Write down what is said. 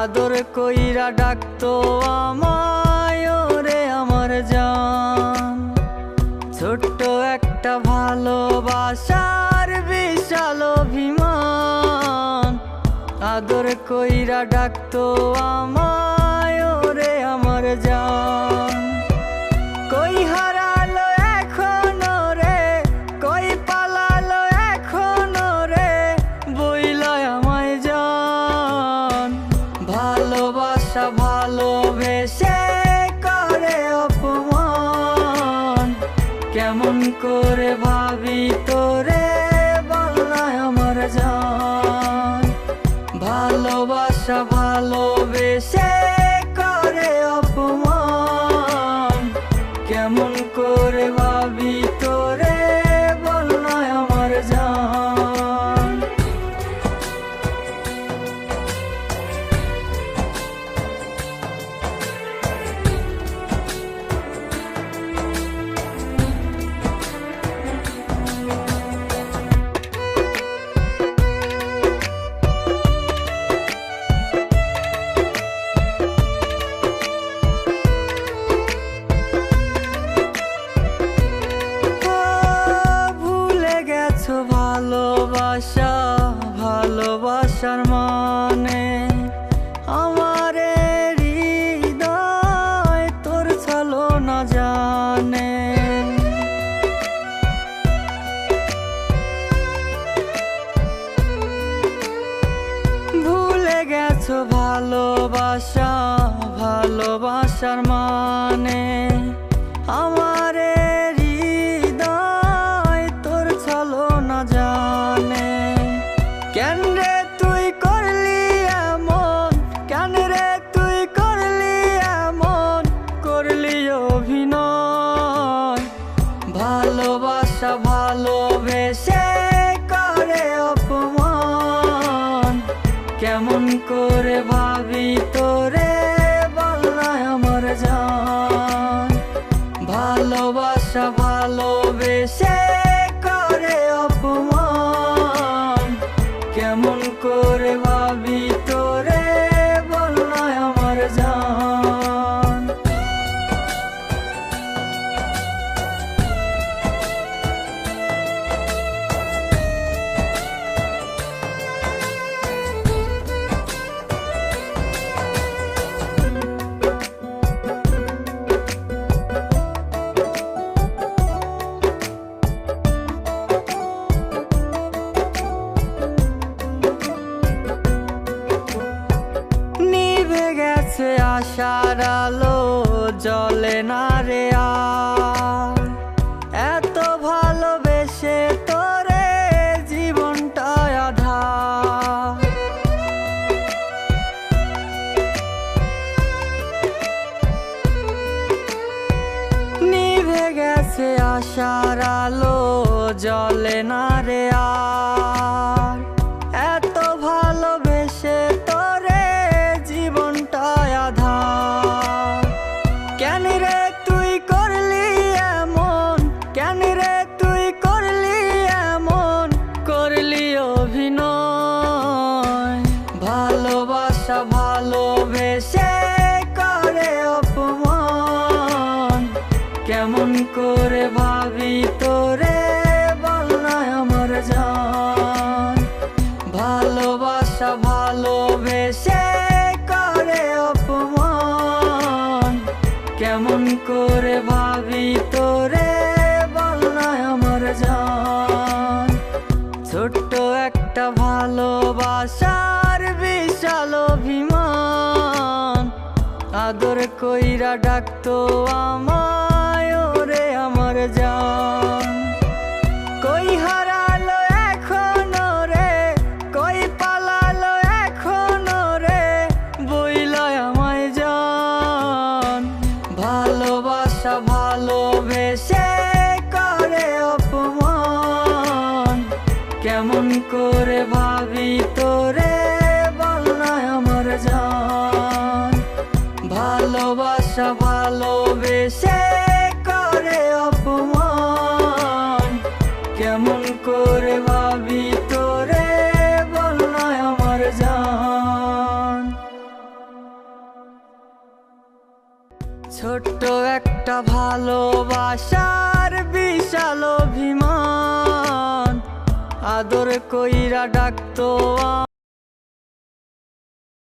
আদর কইরা ডাকতো আমায় ওরে আমার জান। ছোট্ট একটা ভালোবাসার বিশাল অভিমান, আদর কইরা ডাকতো আমায় ওরে আমার জান। কই হারালো এখন রে, কই পালালো এখন রে, বইলা আমায় জান। ভালোবাসা ভালোবেসে করে অপমান, কেমন করে ভাবি তোরে বল না আমার জান। ভালোবাসা ভালোবেসে করে অপমান, কেমন করে ভাবি তোরে বল না আমার জান। ভালোবাসা ভালোবাসার মানে, আমারে হৃদয় তোর ছলো না জানে। ভুলে গেছো ভালোবাসা ভালোবাসার মানে, আমারে জানে। কেন রে তুই করলি এমন, কেন রে তুই করলি এমন, করলি অভিনয়। ভালোবাসা ভালোবেসে করে অপমান, কেমন করে ভাবি তোরে বল না আমার জান। ভালোবাসা ভালোবেসে অপমান, কেমন করে ভাবি তোরে বল না আমার জান। আশার আলো জ্বলে না রে আর, এত ভালোবেসে তোরে জীবনটা আধার। নিভে গেছে আশার আলো জ্বলে না রে আর, এত ভালোবেসে তোরে জীবনটা আধার। কেন রে তুই করলি এমন, কেন রে তুই করলি এমন, করলি অভিনয়। ভালোবাসা ভালোবেসে করে অপমান, কেমন করে ভাবি তোরে বল না আমার জান। ভালোবাসা ভালোবেসে করে অপমান, কেমন করে ভাবি তোরে বল না আমার জান। ছোট্ট একটা ভালোবাসার বিশাল অভিমান, আদর কইরা ডাকতো আমায় ওরে আমার জান। কই হারালো এখন রে, কই পালালো এখন রে, বইলা আমায় জান। ভালোবাসা ভালোবেসে করে অপমান, কেমন করে ভাবি তোরে বল না আমার জান। ভালোবাসা ভালোবেসে করে অপমান, কেমন করে ভাবি তোরে বল না আমার জান। ছোট্ট একটা ভালোবাসার বিশাল অভিমান, আদর কইরা ডাকতো